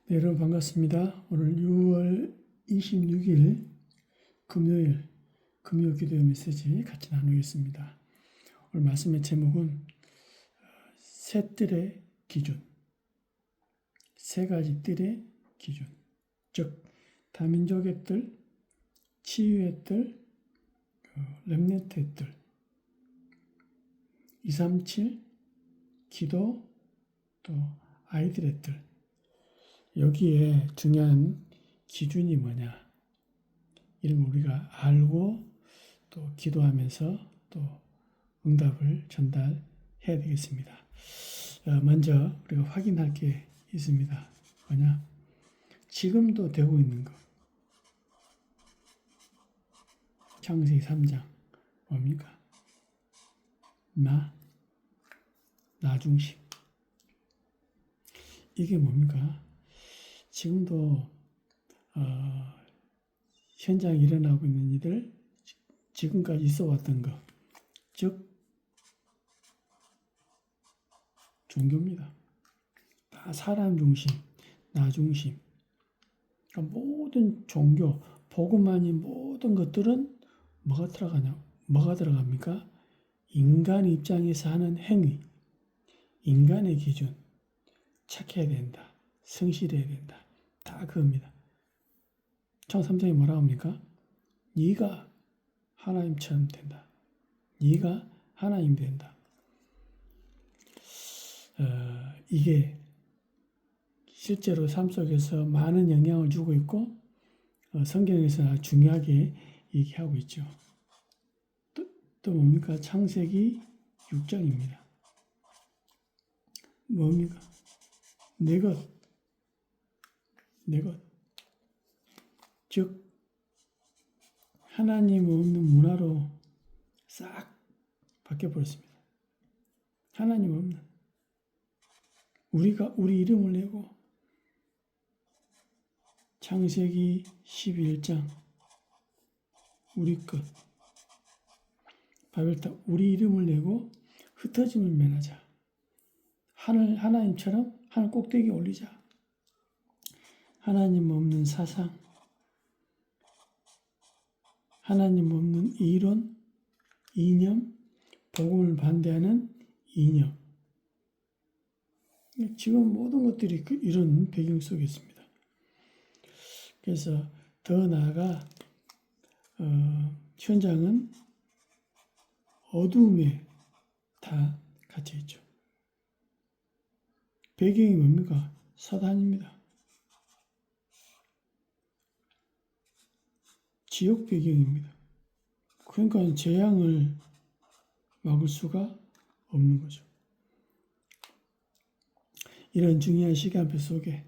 네, 여러분 반갑습니다. 오늘 6월 26일 금요일 금요 기도 메시지 같이 나누겠습니다. 오늘 말씀의 제목은 세 뜰의 기준, 세 가지 뜰의 기준, 즉 다민족의 뜰, 치유의 뜰, 렘넌트의 뜰, 237 기도, 또 아이들의 뜰. 여기에 중요한 기준이 뭐냐, 이런 걸 우리가 알고 또 기도하면서 또 응답을 전달해야 되겠습니다. 먼저 우리가 확인할 게 있습니다. 뭐냐, 지금도 되고 있는 것. 창세기 3장 뭡니까? 나 중심. 이게 뭡니까? 지금도 현장에 일어나고 있는 일들, 지금까지 있어 왔던 것, 즉 종교입니다. 다 사람 중심, 나 중심. 그러니까 모든 종교, 복음 아닌 모든 것들은 뭐가 들어갑니까? 인간 입장에서 하는 행위, 인간의 기준, 착해야 된다, 성실해야 된다. 다 그겁니다. 창세기 3장에 뭐라고 합니까? 네가 하나님처럼 된다. 네가 하나님 된다. 이게 실제로 삶 속에서 많은 영향을 주고 있고 성경에서 중요하게 얘기하고 있죠. 또 뭡니까? 창세기 6장입니다. 뭡니까? 내 것. 즉 하나님 없는 문화로 싹 바뀌어버렸습니다. 하나님 없는. 우리가 우리 이름을 내고 창세기 11장 우리 것 바벨탑 우리 이름을 내고 흩어짐을 면하자. 하나님처럼 하늘 꼭대기에 올리자. 하나님 없는 사상, 하나님 없는 이론, 이념, 복음을 반대하는 이념. 지금 모든 것들이 이런 배경 속에 있습니다. 그래서 더 나아가 현장은 어두움에 다 갇혀 있죠. 배경이 뭡니까? 사단입니다. 지옥 배경입니다. 그러니까 재앙을 막을 수가 없는 거죠. 이런 중요한 시간표 속에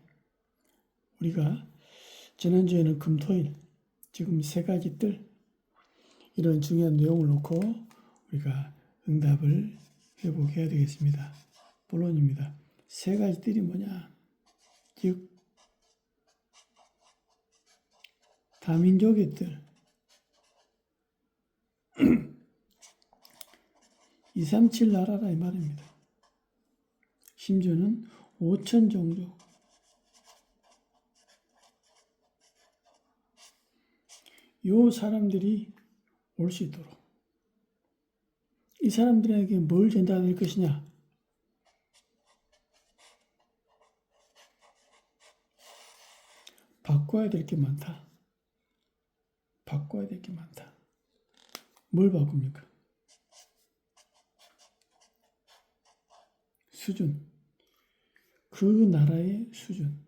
우리가 지난주에는 금토일, 지금 세 가지 뜰, 이런 중요한 내용을 놓고 우리가 응답을 회복해야 되겠습니다. 본론입니다. 세 가지 뜰이 뭐냐? 즉 다민족의 뜰, 237 나라라 이 말입니다. 심지어는 5천 종족. 요 사람들이 올 수 있도록. 이 사람들에게 뭘 전달할 것이냐? 바꿔야 될 게 많다. 바꿔야 될 게 많다. 뭘 바꿉니까? 수준. 그 나라의 수준.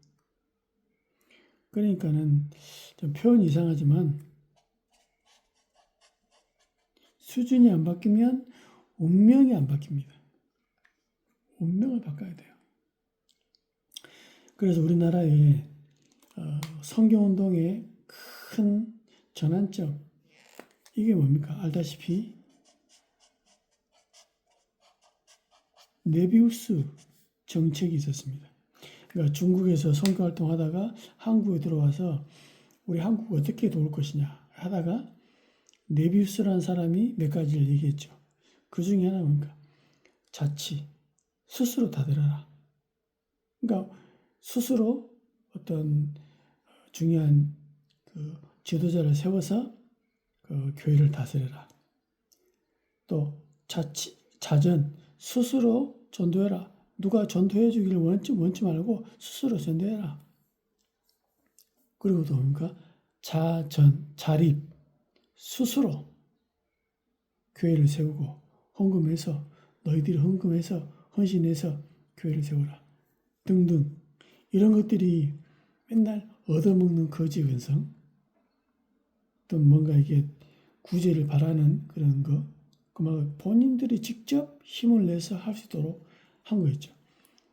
그러니까는 좀 표현이 이상하지만 수준이 안 바뀌면 운명이 안 바뀝니다. 운명을 바꿔야 돼요. 그래서 우리나라의 성경운동의 큰 전환점, 이게 뭡니까? 알다시피 네비우스 정책이 있었습니다. 그러니까 중국에서 선교활동 하다가 한국에 들어와서 우리 한국 어떻게 도울 것이냐 하다가 네비우스라는 사람이 몇 가지를 얘기했죠. 그 중에 하나가 뭡니까? 자치, 스스로 다 들어라. 그러니까 스스로 어떤 중요한 그 지도자를 세워서 그 교회를 다스려라. 또 자전 스스로 전도해라. 누가 전도해 주기를 원치 말고 스스로 전도해라. 그리고 또 뭡니까? 자립 스스로 교회를 세우고 헌금해서 너희들이 헌금해서 헌신해서 교회를 세우라 등등 이런 것들이 맨날 얻어먹는 거지 근성 또 뭔가 이게 구제를 바라는 그런 거 그만 본인들이 직접 힘을 내서 할 수 있도록 한 거였죠.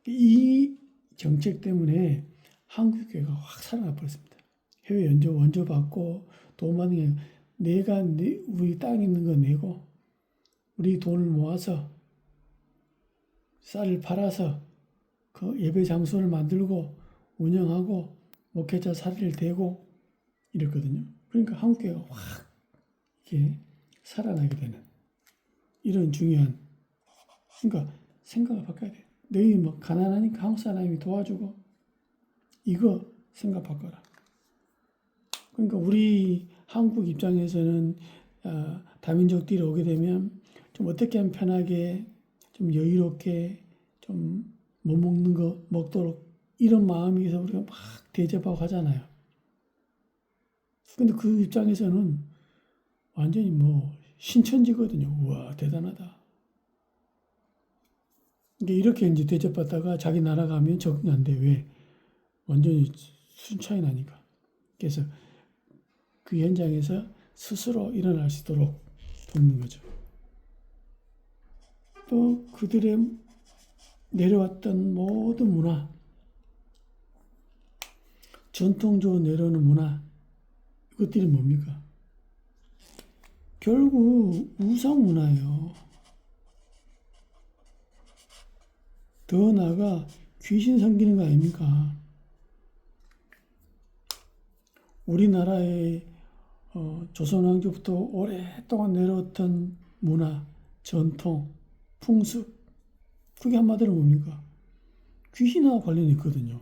이 정책 때문에 한국 교회가 확 살아나 버렸습니다. 해외 원조 받고 돈 받는 게 내가 우리 땅 있는 거 내고 우리 돈을 모아서 쌀을 팔아서 그 예배 장소를 만들고 운영하고 목회자 사리를 대고 이랬거든요. 그러니까 한국 교회가 확 이렇게 살아나게 되는 이런 중요한 그러니까 생각을 바꿔야 돼. 너희 뭐 가난하니까 한국 사람이 도와주고 이거 생각 바꿔라. 그러니까 우리 한국 입장에서는 다민족들이 오게 되면 좀 어떻게 하면 편하게 좀 여유롭게 좀 못 먹는 거 먹도록 이런 마음이 있어서 우리가 막 대접하고 하잖아요. 근데 그 입장에서는 완전히 뭐 신천지거든요. 우와 대단하다. 이렇게 이제 대접받다가 자기 나라 가면 적응이 안 돼. 왜? 완전히 순차이 나니까. 그래서 그 현장에서 스스로 일어날 수 있도록 돕는 거죠. 또 그들의 내려왔던 모든 문화, 전통적으로 내려오는 문화, 이것들이 뭡니까? 결국 우상 문화예요. 더 나아가 귀신 섬기는 거 아닙니까? 우리나라의 조선왕조부터 오랫동안 내려왔던 문화, 전통, 풍습, 그게 한마디로 뭡니까? 귀신하고 관련이 있거든요.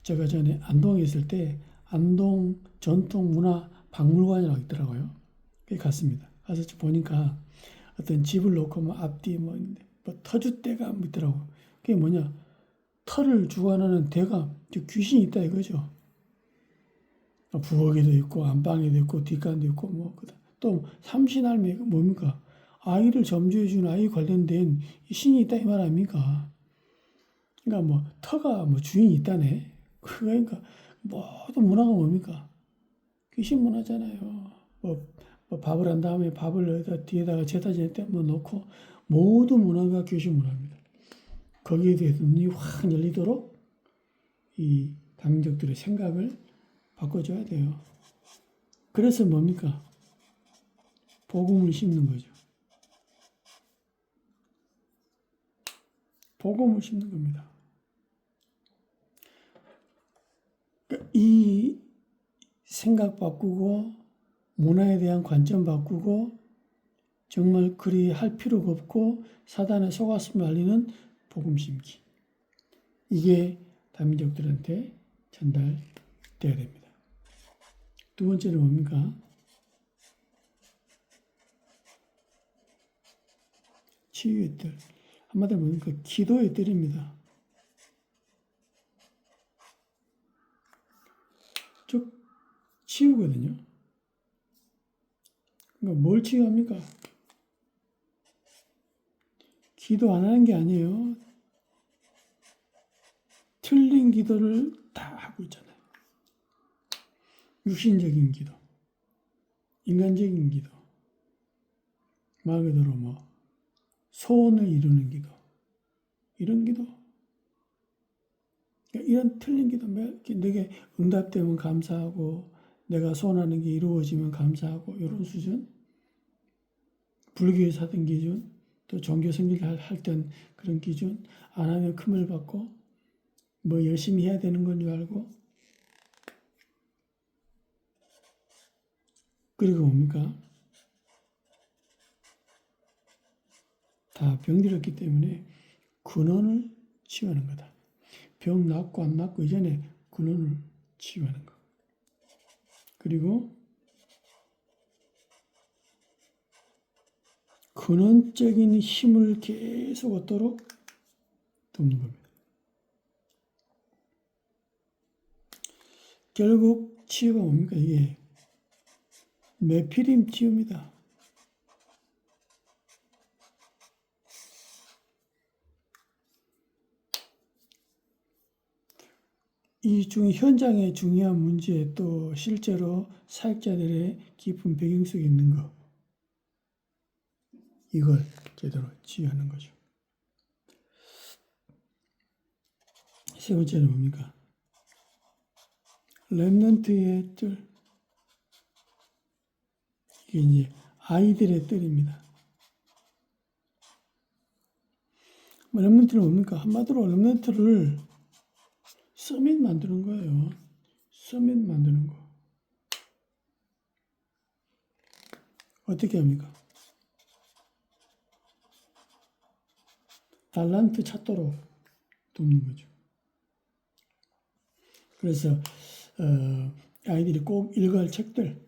제가 전에 안동에 있을 때 안동 전통문화박물관이라고 있더라고요. 거기 갔습니다. 가서 보니까 어떤 집을 놓고 뭐 앞뒤 뭐 터줏대가 뭐 있더라고. 그게 뭐냐? 터를 주관하는 대가 귀신이 있다 이거죠. 부엌에도 있고 안방에도 있고 뒷간도 있고 뭐 또 삼신할매가 뭡니까? 아이를 점주해 주는 아이 관련된 신이 있다 이 말 아닙니까? 그러니까 뭐 터가 뭐 주인이 있다네. 그러니까 모든 문화가 뭡니까? 귀신 문화잖아요. 뭐 밥을 한 다음에 밥을 뒤에다가 제사 지낼 때 뭐 놓고 모든 문화가 귀신 문화입니다. 거기에 대해서 눈이 확 열리도록 이 다민족들의 생각을 바꿔줘야 돼요. 그래서 뭡니까? 복음을 심는 거죠. 복음을 심는 겁니다. 이 생각 바꾸고 문화에 대한 관점 바꾸고 정말 그리 할 필요가 없고 사단에 속았음을 알리는 복음 심기. 이게 다민족들한테 전달돼야 됩니다. 두 번째는 뭡니까? 치유의 뜰. 한마디로 뭡니까? 기도의 뜰입니다. 즉 치유거든요. 그러니까 뭘 치유합니까? 기도 안 하는 게 아니에요. 틀린 기도를 다 하고 있잖아요. 육신적인 기도, 인간적인 기도, 말 그대로 뭐 소원을 이루는 기도, 이런 기도. 이런 틀린 기도, 내게 응답되면 감사하고 내가 소원하는 게 이루어지면 감사하고 이런 수준. 불교에서 하던 기준, 또 종교 생기를 할 땐 그런 기준, 안 하면 금을 받고 뭐 열심히 해야 되는 건 줄 알고. 그리고 뭡니까? 다 병들었기 때문에 근원을 치유하는 거다. 병 낫고 안 낫고 이전에 근원을 치유하는 것. 그리고 근원적인 힘을 계속 얻도록 돕는 겁니다. 결국 치유가 뭡니까? 이게 메피림 치유입니다. 이 현장의 중요한 문제, 또 실제로 사역자들의 깊은 배경 속에 있는 것, 이걸 제대로 치유하는 거죠. 세 번째는 뭡니까? 렘넌트의 뜰. 이게 이제 아이들의 뜰입니다. 렘넌트는 뭡니까? 한마디로 렘넌트를 서밋 만드는 거예요. 서밋 만드는 거. 어떻게 합니까? 달란트 찾도록 돕는 거죠. 그래서 아이들이 꼭 읽어야 할 책들,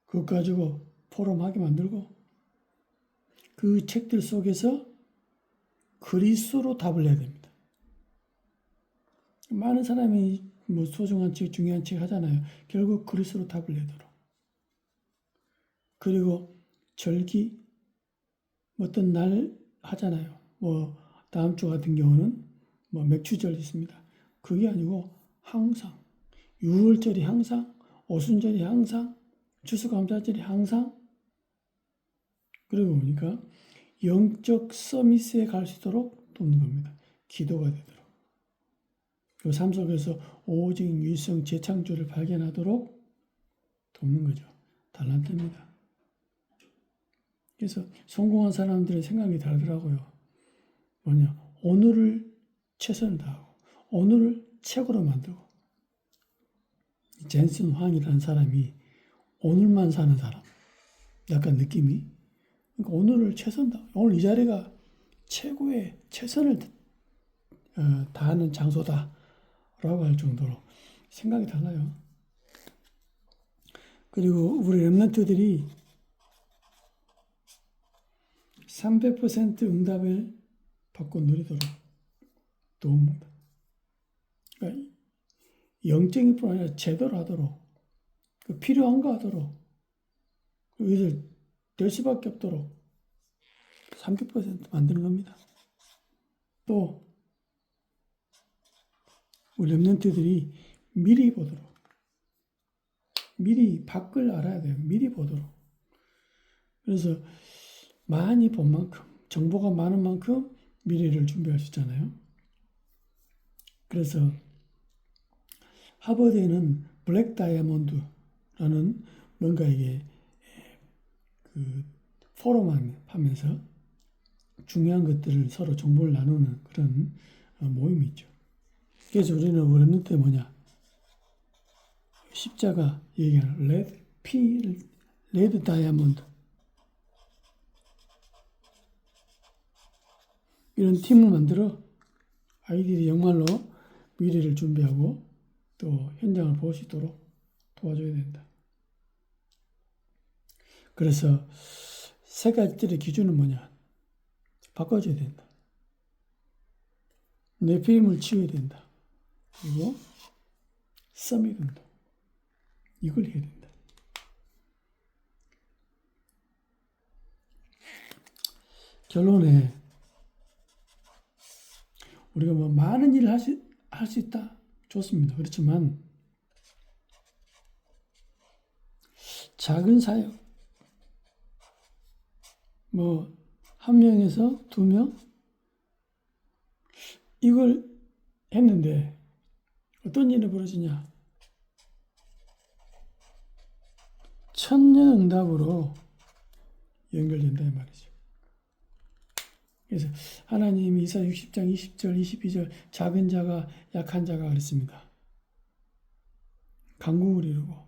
그것 가지고 포럼하게 만들고, 그 책들 속에서 그리스도로 답을 내야 됩니다. 많은 사람이 뭐 소중한 책, 중요한 책 하잖아요. 결국 그리스도로 답을 내도록. 그리고 절기, 어떤 날 하잖아요. 뭐 다음 주 같은 경우는 뭐 맥주절 있습니다. 그게 아니고 항상 유월절이 항상, 오순절이 항상, 추수감사절이 항상. 그리고 보니까 영적 서밋에 갈 수 있도록 돕는 겁니다. 기도가 되도록. 그 삶 속에서 오직 유일성 재창조를 발견하도록 돕는 거죠. 달란트입니다. 그래서 성공한 사람들의 생각이 다르더라고요. 뭐냐, 오늘을 최선을 다하고 오늘을 최고로 만들고. 젠슨 황이라는 사람이 오늘만 사는 사람, 약간 느낌이. 그러니까 오늘을 최선 다. 오늘 이 자리가 최고의 최선을 다하는 장소다라고 할 정도로 생각이 달라요. 그리고 우리 렘넌트들이 300% 응답을 받고 누리도록 도움합니다. 그러니까 영적인 뿐 아니라 제대로 하도록, 필요한 거 하도록, 이것을 될 수밖에 없도록 300% 만드는 겁니다. 또 우리 렘넌트들이 미리 보도록, 미리 밖을 알아야 돼요. 미리 보도록. 그래서 많이 본 만큼, 정보가 많은 만큼 미래를 준비할 수 있잖아요. 그래서 하버드에는 블랙 다이아몬드라는 뭔가 이게 그 포럼 하면서 중요한 것들을 서로 정보를 나누는 그런 모임이 있죠. 그래서 우리는 렘넌트에 뭐냐? 십자가 얘기하는 레드 다이아몬드. 이런 팀을 만들어 아이들이 정말로 미래를 준비하고 또 현장을 볼 수 있도록 도와줘야 된다. 그래서 세 가지들의 기준은 뭐냐? 바꿔줘야 된다. 네피림을 치워야 된다. 그리고 서밋 운동. 이걸 해야 된다. 결론에 우리가 뭐 많은 일을 할 수 있다. 좋습니다. 그렇지만 작은 사역, 뭐 한 명에서 두 명 이걸 했는데 어떤 일이 벌어지냐? 천년응답으로 연결된다 이 말이죠. 그래서 하나님이 이사 60장 20절 22절 작은 자가 약한 자가 그랬습니다. 강국을 이루고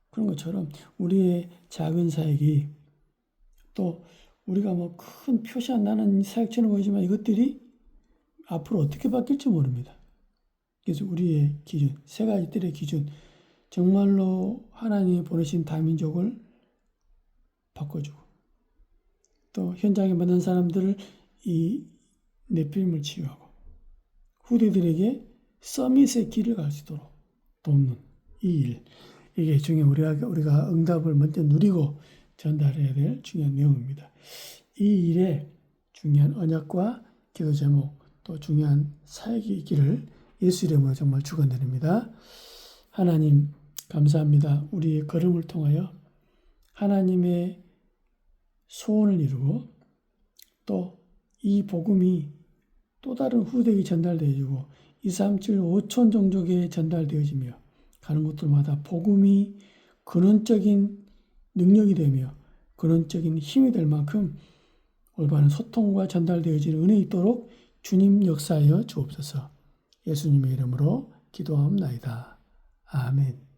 그런 것처럼 우리의 작은 사역이 또 우리가 뭐 큰 표시 안 나는 사역처럼 보이지만 이것들이 앞으로 어떻게 바뀔지 모릅니다. 그래서 우리의 기준, 세 가지 뜰의 기준, 정말로 하나님이 보내신 다민족을 바꿔주고, 또 현장에 만난 사람들을 이 네필임을 치유하고, 후대들에게 서밋의 길을 갈 수 있도록 돕는 이 일, 이게 중요한 우리가 응답을 먼저 누리고 전달해야 될 중요한 내용입니다. 이 일에 중요한 언약과 기도 제목, 또 중요한 사역이 있기를 예수 이름으로 정말 축원드립니다. 하나님 감사합니다. 우리의 걸음을 통하여 하나님의 소원을 이루고 또 이 복음이 또 다른 후대에 전달되어지고 2, 3, 7, 5천 종족에 전달되어지며 가는 곳들마다 복음이 근원적인 능력이 되며 근원적인 힘이 될 만큼 올바른 소통과 전달되어지는 은혜 있도록 주님 역사하여 주옵소서. 예수님의 이름으로 기도하옵나이다. 아멘.